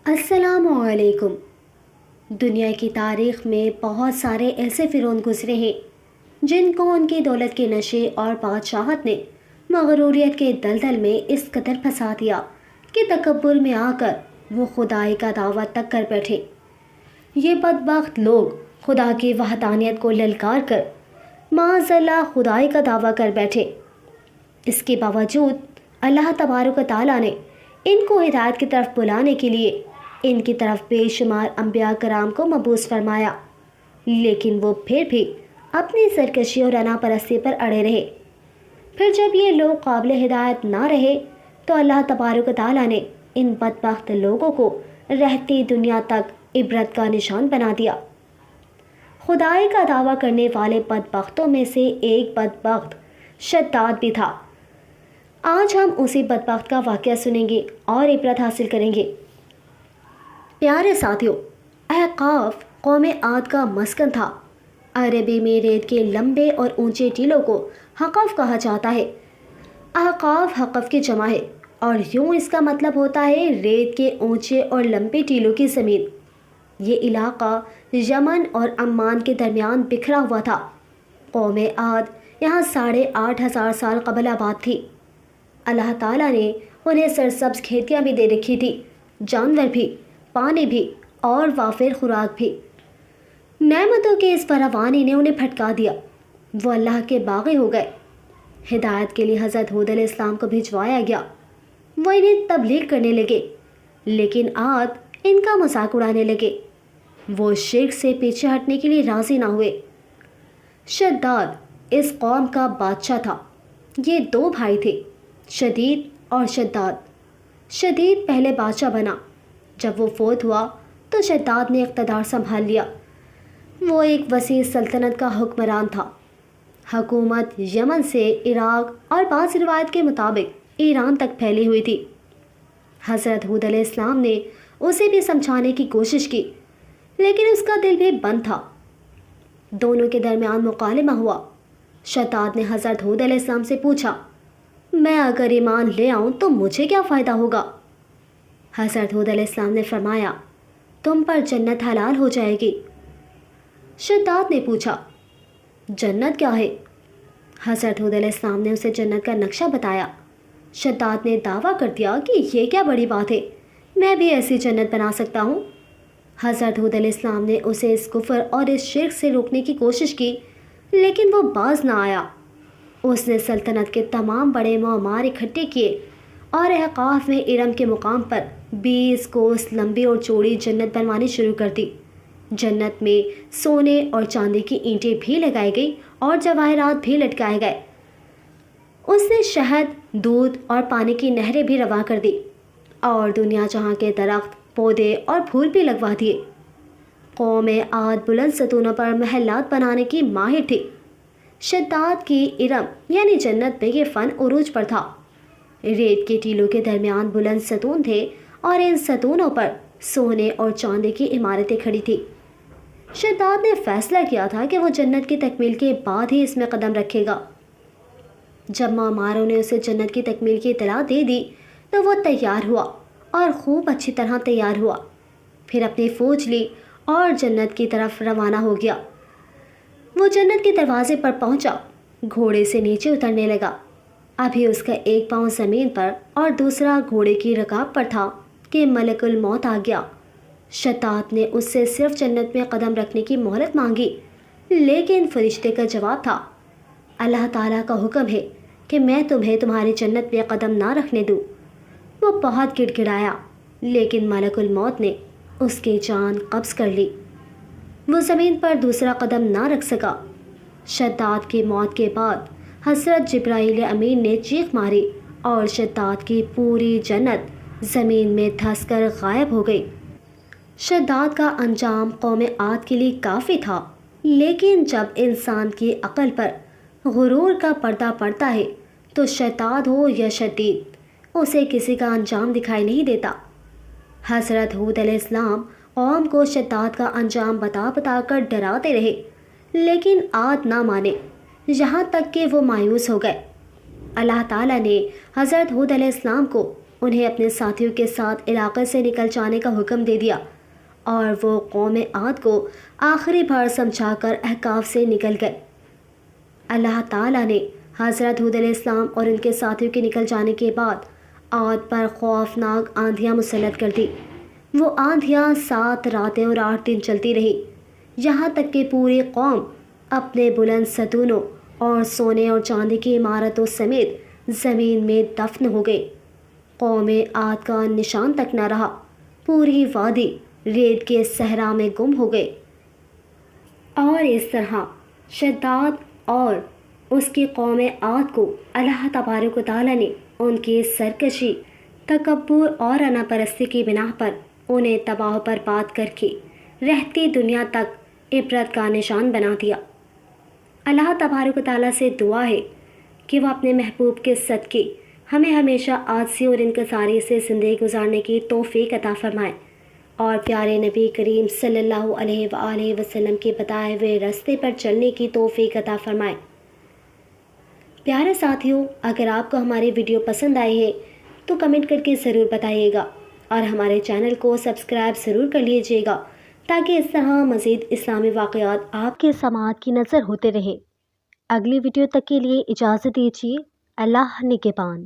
السلام علیکم۔ دنیا کی تاریخ میں بہت سارے ایسے فرعون گزرے ہیں جن کو ان کی دولت کے نشے اور بادشاہت نے مغروریت کے دلدل میں اس قدر پھنسا دیا کہ تکبر میں آ کر وہ خدائی کا دعویٰ تک کر بیٹھے۔ یہ بدبخت لوگ خدا کی وحدانیت کو للکار کر معاذ اللہ خدائی کا دعویٰ کر بیٹھے۔ اس کے باوجود اللہ تبارک و تعالیٰ نے ان کو ہدایت کی طرف بلانے کے لیے ان کی طرف بے شمار انبیاء کرام کو مبعوث فرمایا، لیکن وہ پھر بھی اپنی سرکشی اور انا پرستی پر اڑے رہے۔ پھر جب یہ لوگ قابل ہدایت نہ رہے تو اللہ تبارک و تعالیٰ نے ان بدبخت لوگوں کو رہتی دنیا تک عبرت کا نشان بنا دیا۔ خدائی کا دعویٰ کرنے والے بدبختوں میں سے ایک بدبخت شداد بھی تھا۔ آج ہم اسی بدبخت کا واقعہ سنیں گے اور عبرت حاصل کریں گے۔ پیارے ساتھیوں، احقاف قوم عاد کا مسکن تھا۔ عربی میں ریت کے لمبے اور اونچے ٹیلوں کو حقف کہا جاتا ہے۔ احقاف حقف کی جمع ہے اور یوں اس کا مطلب ہوتا ہے ریت کے اونچے اور لمبے ٹیلوں کی زمین۔ یہ علاقہ یمن اور عمان کے درمیان بکھرا ہوا تھا۔ قوم عاد یہاں 8,500 سال قبل آباد تھی۔ اللہ تعالیٰ نے انہیں سرسبز کھیتیاں بھی دے رکھی تھی، جانور بھی، پانی بھی اور وافر خوراک بھی۔ نعمتوں کے اس فراوانی نے انہیں بھٹکا دیا۔ وہ اللہ کے باغی ہو گئے۔ ہدایت کے لیے حضرت ہود علیہ السلام کو بھجوایا گیا۔ وہ انہیں تبلیغ کرنے لگے، لیکن عاد ان کا مذاق اڑانے لگے۔ وہ شرک سے پیچھے ہٹنے کے لیے راضی نہ ہوئے۔ شداد اس قوم کا بادشاہ تھا۔ یہ 2 بھائی تھے، شدید اور شداد۔ شدید پہلے بادشاہ بنا۔ جب وہ فوت ہوا تو شداد نے اقتدار سنبھال لیا۔ وہ ایک وسیع سلطنت کا حکمران تھا۔ حکومت یمن سے عراق اور بعض روایت کے مطابق ایران تک پھیلی ہوئی تھی۔ حضرت ہود علیہ السلام نے اسے بھی سمجھانے کی کوشش کی، لیکن اس کا دل بھی بند تھا۔ دونوں کے درمیان مکالمہ ہوا۔ شداد نے حضرت ہود علیہ السلام سے پوچھا، میں اگر ایمان لے آؤں تو مجھے کیا فائدہ ہوگا؟ حضرت ہود علیہ السلام نے فرمایا، تم پر جنت حلال ہو جائے گی۔ شداد نے پوچھا، جنت کیا ہے؟ حضرت ہود علیہ السلام نے اسے جنت کا نقشہ بتایا۔ شداد نے دعویٰ کر دیا کہ یہ کیا بڑی بات ہے، میں بھی ایسی جنت بنا سکتا ہوں۔ حضرت ہود علیہ السلام نے اسے اس کفر اور اس شرک سے روکنے کی کوشش کی، لیکن وہ باز نہ آیا۔ اس نے سلطنت کے تمام بڑے معمار اکٹھے کیے اور احقاف میں ارم کے مقام پر 20 کوس لمبی اور چوڑی جنت بنوانی شروع کر دی۔ جنت میں سونے اور چاندی کی اینٹیں بھی لگائی گئی اور جواہرات بھی لٹکائے گئے۔ اس نے شہد، دودھ اور پانی کی نہریں بھی رواں کر دی اور دنیا جہاں کے درخت، پودے اور پھول بھی لگوا دیے۔ قوم عاد بلند ستونوں پر محلات بنانے کی ماہر تھی۔ شداد کی ارم یعنی جنت میں یہ فن عروج پر تھا۔ ریت کے ٹیلوں کے درمیان بلند ستون تھے اور ان ستونوں پر سونے اور چاندی کی عمارتیں کھڑی تھیں۔ شداد نے فیصلہ کیا تھا کہ وہ جنت کی تکمیل کے بعد ہی اس میں قدم رکھے گا۔ جب معماروں نے اسے جنت کی تکمیل کی اطلاع دے دی تو وہ تیار ہوا اور خوب اچھی طرح تیار ہوا۔ پھر اپنی فوج لی اور جنت کی طرف روانہ ہو گیا۔ وہ جنت کے دروازے پر پہنچا، گھوڑے سے نیچے اترنے لگا۔ ابھی اس کا ایک پاؤں زمین پر اور دوسرا گھوڑے کی رکاب پر تھا کہ ملک الموت آ گیا۔ شداد نے اس سے صرف جنت میں قدم رکھنے کی مہلت مانگی، لیکن فرشتے کا جواب تھا، اللہ تعالیٰ کا حکم ہے کہ میں تمہیں تمہاری جنت میں قدم نہ رکھنے دوں۔ وہ بہت گڑ گڑایا، لیکن ملک الموت نے اس کی جان قبض کر لی۔ وہ زمین پر دوسرا قدم نہ رکھ سکا۔ شداد کی موت کے بعد حضرت جبرائیل امین نے چیخ ماری اور شداد کی پوری جنت زمین میں دھس کر غائب ہو گئی۔ شداد کا انجام قوم عاد کے لیے کافی تھا، لیکن جب انسان کی عقل پر غرور کا پردہ پڑتا ہے تو شداد ہو یا شدید، اسے کسی کا انجام دکھائی نہیں دیتا۔ حضرت ہود علیہ السلام قوم کو شداد کا انجام بتا بتا کر ڈراتے رہے، لیکن عاد نہ مانے، یہاں تک کہ وہ مایوس ہو گئے۔ اللہ تعالیٰ نے حضرت ہود علیہ السلام کو انہیں اپنے ساتھیوں کے ساتھ علاقے سے نکل جانے کا حکم دے دیا اور وہ قوم عاد کو آخری بار سمجھا کر احقاف سے نکل گئے۔ اللہ تعالیٰ نے حضرت ہود علیہ السلام اور ان کے ساتھیوں کے نکل جانے کے بعد عاد پر خوفناک آندھیاں مسلط کر دی۔ وہ آندھیاں 7 راتیں اور 8 دن چلتی رہی، یہاں تک کہ پوری قوم اپنے بلند ستونوں اور سونے اور چاندی کی عمارتوں سمیت زمین میں دفن ہو گئی۔ قوم عاد کا نشان تک نہ رہا، پوری وادی ریت کے صحرا میں گم ہو گئی۔ اور اس طرح شداد اور اس کی قوم عاد کو اللہ تبارک و تعالیٰ نے ان کی سرکشی، تکبر اور انا پرستی کی بنا پر انہیں تباہ و برباد کر کے رہتی دنیا تک عبرت کا نشان بنا دیا۔ اللہ تبارک و تعالیٰ سے دعا ہے کہ وہ اپنے محبوب کے صدقے ہمیں ہمیشہ عاجزی اور انکساری سے زندگی گزارنے کی توفیق عطا فرمائے اور پیارے نبی کریم صلی اللہ علیہ وآلہ وسلم کے بتائے ہوئے راستے پر چلنے کی توفیق عطا فرمائے۔ پیارے ساتھیوں، اگر آپ کو ہماری ویڈیو پسند آئی ہے تو کمنٹ کر کے ضرور بتائیے گا اور ہمارے چینل کو سبسکرائب ضرور کر لیجیے گا تاکہ اس طرح مزید اسلامی واقعات آپ کے سماعت کی نظر ہوتے رہے۔ اگلی ویڈیو تک کے لیے اجازت دیجیے۔ اللہ نگہبان۔